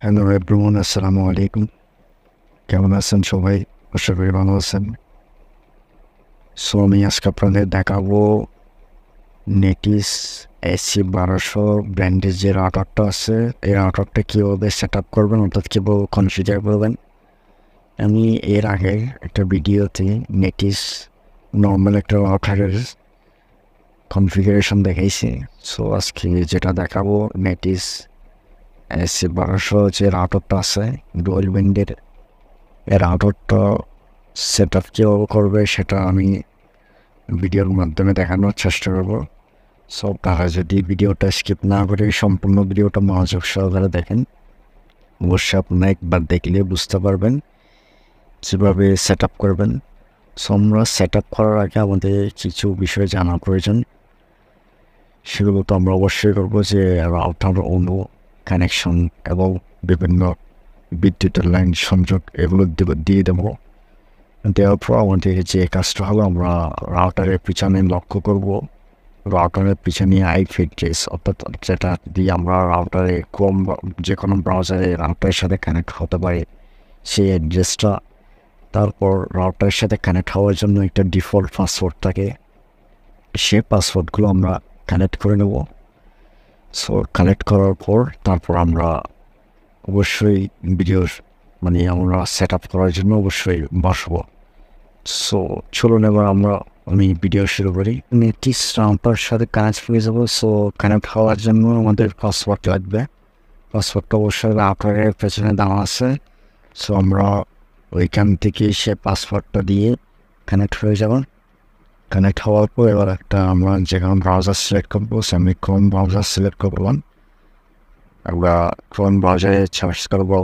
Hello everyone, আসসালামু আলাইকুম। কেমন আছেন সবাই? আশা করি ভালো আছেন। আমি আজকে আপনাদের দেখাবো নেটিস AC1200 ব্র্যান্ডের যে রাউটারটা আছে, এই রাউটারটা কীভাবে সেট আপ করবেন, অর্থাৎ কীভাবে কনফিগার করবেন। আমি এর আগে একটা ভিডিওতে নেটিস নর্মাল একটা রাউটারের কনফিগারেশন দেখাইছি। আজকে যেটা দেখাবো নেটিস AC1200 যে রাউটারটা আছে ডুয়াল ব্যান্ডের, এর রাউটারটা সেট আপ কীভাবে করবে সেটা আমি ভিডিওর মাধ্যমে দেখানোর চেষ্টা করবো। আপনারা যদি ভিডিওটা স্কিপ না করে সম্পূর্ণ ভিডিওটা মনোযোগ সহকারে দেখেন, অবশ্যই আপনারা একবার দেখলে বুঝতে পারবেন যেভাবে সেট আপ করবেন। আমরা সেট আপ করার আগে আমাদের কিছু বিষয় জানা প্রয়োজন। সেগুলো তো আমরা অবশ্যই করবো, যে রাউটার অনু কানেকশন এবং বিভিন্ন বিদ্যুতের লাইন সংযোগ এগুলো দিয়ে দেবো। দেওয়ার পর আমাদের যে কাজটা হবে, আমরা রাউটারের পিছনে লক্ষ্য করব রাউটারের পিছনে আইপি অ্যাড্রেস, অর্থাৎ যেটা দিয়ে আমরা রাউটারে যে কোনো ব্রাউজারে রাউটারের সাথে কানেক্ট হতে পারে সেই অ্যাড্রেসটা। তারপর রাউটারের সাথে কানেক্ট হওয়ার জন্য একটা ডিফল্ট পাসওয়ার্ড থাকে, সেই পাসওয়ার্ডগুলো আমরা কানেক্ট করে নেব। কানেক্ট করার পর তারপর আমরা অবশ্যই ভিডিওর আমরা সেট আপ করার জন্য অবশ্যই বসবো। চলুন এবার আমি ভিডিও শুরু করি। নেটিস রাউটার সাথে কানেক্ট হয়ে যাবো। কানেক্ট হওয়ার জন্য আমাদের পাসওয়ার্ড লাগবে। পাসওয়ার্ডটা অবশ্যই রাউটারের পেছনে দেওয়া আছে। আমরা ওইখান থেকে সে পাসওয়ার্ডটা দিয়ে কানেক্ট হয়ে যাব। কানেক্ট হওয়ার পর এবার আমরা যে কোনো ব্রাউজার সিলেক্ট করবো। আমি ক্রোম ব্রাউজার সিলেক্ট করলাম। আমরা ক্রোম ব্রাউজারে সার্চ করবো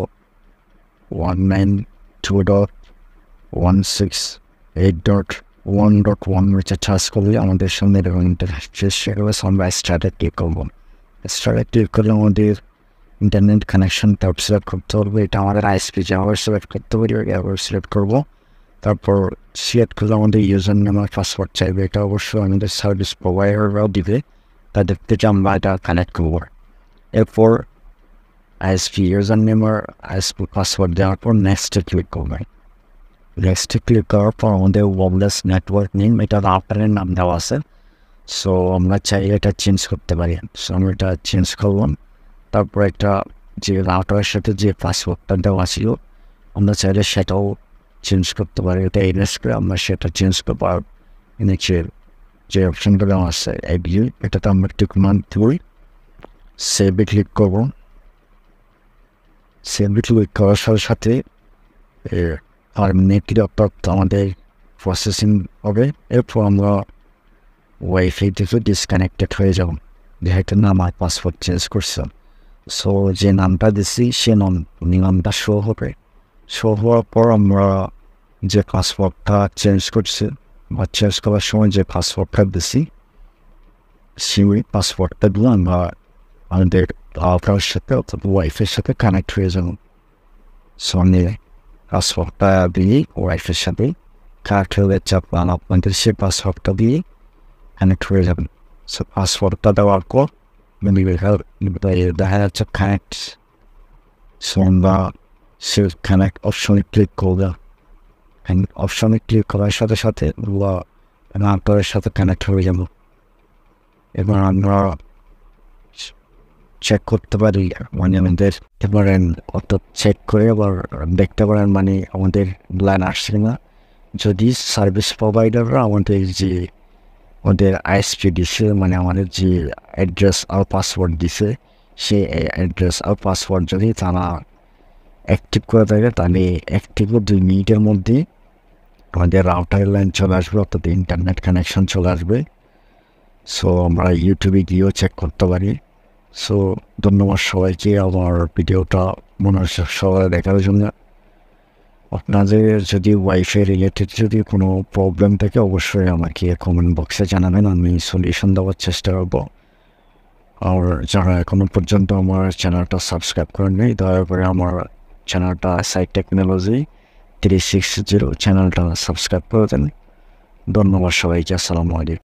192.168.1.1 সার্চ করলে আমাদের সামনে এরকম ইন্টারফেস সেভাবে আমরা স্টার্টে ক্লিক করবো। স্টার্টে ক্লিক করলে আমাদের ইন্টারনেট কানেকশন ট্যাব সিলেক্ট করতে হবে। এটা আমাদের আইএসপি যেভাবে সিলেক্ট করতে পারি এভাবে সিলেক্ট করবো। তারপর সিলেক্ট করলে আমাদের ইউজার নেম আর পাসওয়ার্ড চাইবে। এটা অবশ্যই আমাদের সার্ভিস প্রোভাইডাররাও দিবে, তাদের থেকে আমরা এটা কানেক্ট করবো। এরপর আইএসপি ইউজার নেম আর আইএসপি পাসওয়ার্ড দেওয়ার পর নেক্সটে ক্লিক করবেন। নেক্সটে ক্লিক করার পর আমাদের ওয়্যারলেস নেটওয়ার্ক নেম, এটা রাউটারের নাম দেওয়া আছে। আমরা চাইলে এটা চেঞ্জ করতে পারি। আমরা এটা চেঞ্জ করলাম। তারপর একটা যে রাউটারের সাথে যে পাসওয়ার্ডটা দেওয়া ছিল আমরা চাইলে সেটাও চেঞ্জ করতে পারি। এটা এনএস করে আমরা সেটা চেঞ্জ করতে পারব। নিচের যে অপশানটা দেওয়া আছে এগ্রি, এটাতে আমরা একটু কমান্ড করি, সেভে ক্লিক করবো। সেভে ক্লিক করার সাথে সাথে আর নেটলি অর্থাৎ আমাদের প্রসেসিং হবে। এরপর আমরা ওয়াইফাই থেকে ডিসকানেক্টেড হয়ে যাব, যেহেতু না আমার পাসওয়ার্ড চেঞ্জ করছে। যে নামটা দিচ্ছি সে নামটা শো হবে। শো হওয়ার পর আমরা যে পাসওয়ার্ডটা চেঞ্জ করছি বা চেঞ্জ করার সময় যে পাসওয়ার্ডটা দিচ্ছি সেই পাসওয়ার্ডটা দিয়ে আমরা আমাদের রাউটারের সাথে অর্থাৎ ওয়াইফাইয়ের সাথে কানেক্ট হয়ে যাব। আমি পাসওয়ার্ডটা দিয়ে ওয়াইফাইয়ের সাথে কানেক্ট হয়ে যাচ্ছে, আপনাদের সেই পাসওয়ার্ডটা দিয়ে কানেক্ট হয়ে যাবেন। পাসওয়ার্ডটা দেওয়ার পর দেখা যাচ্ছে কানেক্ট। আমরা সে কানেক্ট অপশনে ক্লিক করলাম। অপশনে ক্লিক করার সাথে সাথে রাউটারের সাথে কানেক্ট হয়ে যাব। এবার আমরা চেক করতে পারি আমাদের পারেন, অর্থাৎ চেক করে আবার দেখতে পারেন আমাদের লাইন আসছে না। যদি সার্ভিস প্রোভাইডাররা আমাদের আইএসপি দিছে, আমাদের যে অ্যাড্রেস আর পাসওয়ার্ড দিছে সেই অ্যাড্রেস আর পাসওয়ার্ড যদি তারা অ্যাক্টিভ করে থাকে, তাহলে অ্যাক্টিভ 2 মিনিটের মধ্যে আমাদের রাউটারের লাইন চলে আসবে, অর্থাৎ ইন্টারনেট কানেকশন চলে আসবে। আমরা ইউটিউবে গিয়েও চেক করতে পারি। ধন্যবাদ সবাইকে আমার ভিডিওটা মনোযোগ সহকারে দেখার জন্য। আপনাদের যদি ওয়াইফাই রিলেটেড যদি কোনো প্রবলেম থাকে অবশ্যই আমাকে কমেন্ট বক্সে জানাবেন, আমি সলিউশন দেওয়ার চেষ্টা করবো। আর যারা এখনো পর্যন্ত আমার চ্যানেলটা সাবস্ক্রাইব করেননি, দয়া করে আমার চ্যানেলটা সাইট টেকনোলজি 360 চ্যানেলটা সাবস্ক্রাইব করে দেন। ধন্যবাদ সবাইকে। আসসালামু আলাইকুম।